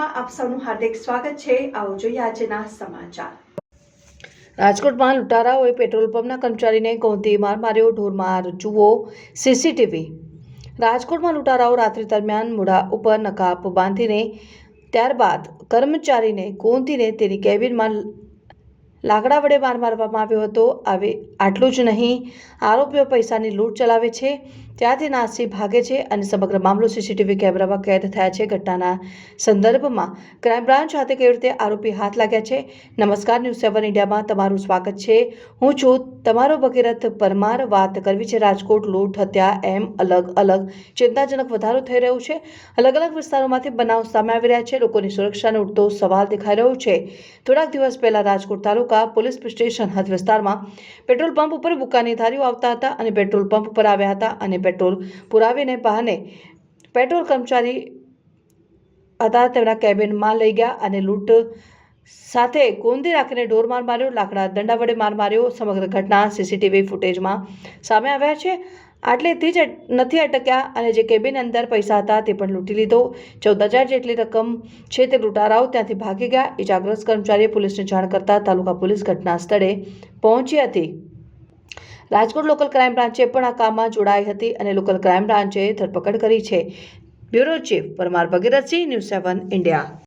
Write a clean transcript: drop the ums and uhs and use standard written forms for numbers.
ન્યૂઝમાં આપ સૌનું હાર્દિક સ્વાગત છે। આવો જોઈએ આજના સમાચાર। રાજકોટમાં લૂંટારાઓએ પેટ્રોલ પંપના કર્મચારીને ગોંધી માર માર્યો, ઢોરમાર જુઓ સીસીટીવી। રાજકોટમાં લૂંટારાઓ રાત્રિ દરમિયાન મોઢા ઉપર નકાબ બાંધીને ત્યારબાદ કર્મચારીને ગોંધીને તેની કેબિનમાં લાકડા વડે માર મારવામાં આવ્યો હતો। આટલું જ નહીં, આરોપીઓ પૈસાની લૂંટ ચલાવે છે, ત્યાંથી નાસી ભાગે છે અને સમગ્ર મામલો સીસીટીવી કેમેરામાં કેદ થયા છે। ઘટનાના સંદર્ભમાં ક્રાઇમ બ્રાન્ચ ખાતે કેવી રીતે આરોપી હાથ લાગ્યા છે। નમસ્કાર, ન્યૂઝ 7 ઇન્ડિયામાં તમારું સ્વાગત છે। હું છું તમારો ભગીરથ પરમાર। વાત કરવી છે રાજકોટ લૂંટ હત્યા એમ અલગ અલગ ચિંતાજનક વધારો થઈ રહ્યો છે। અલગ અલગ વિસ્તારોમાંથી બનાવ સામે આવી રહ્યા છે। લોકોની સુરક્ષાને ઉઠતો સવાલ દેખાઈ રહ્યો છે। થોડાક દિવસ પહેલા રાજકોટ તાલુકા પોલીસ સ્ટેશન હદ વિસ્તારમાં પેટ્રોલ પંપ ઉપર બુકાનીધારીઓ આવતા હતા અને પેટ્રોલ પંપ પર આવ્યા હતા અને પેટ્રોલ પુરાવીને બહાને પેટ્રોલ કર્મચારી હતા તેમના કેબિનમાં લઈ ગયા અને લૂંટ સાથે ગોંધી રાખીને ઢોરમાર માર્યો, લાકડા દંડા વડે માર માર્યો। સમગ્ર ઘટના સીસીટીવી ફૂટેજમાં સામે આવ્યા છે। આટલેથી જ નથી અટક્યા અને જે કેબિન અંદર પૈસા હતા તે પણ લૂંટી લીધો। 14,000 જેટલી રકમ છે તે લૂંટારાઓ ત્યાંથી ભાગી ગયા। ઇજાગ્રસ્ત કર્મચારીએ પોલીસને જાણ કરતા તાલુકા પોલીસ ઘટના સ્થળે પહોંચી હતી। રાજકોટ લોકલ ક્રાઇમ બ્રાન્ચે પણ આ કામમાં જોડાઈ હતી અને લોકલ ક્રાઇમ બ્રાન્ચે ધરપકડ કરી છે। Bureau chief Parmar Bhagirathsinh, news 7 India.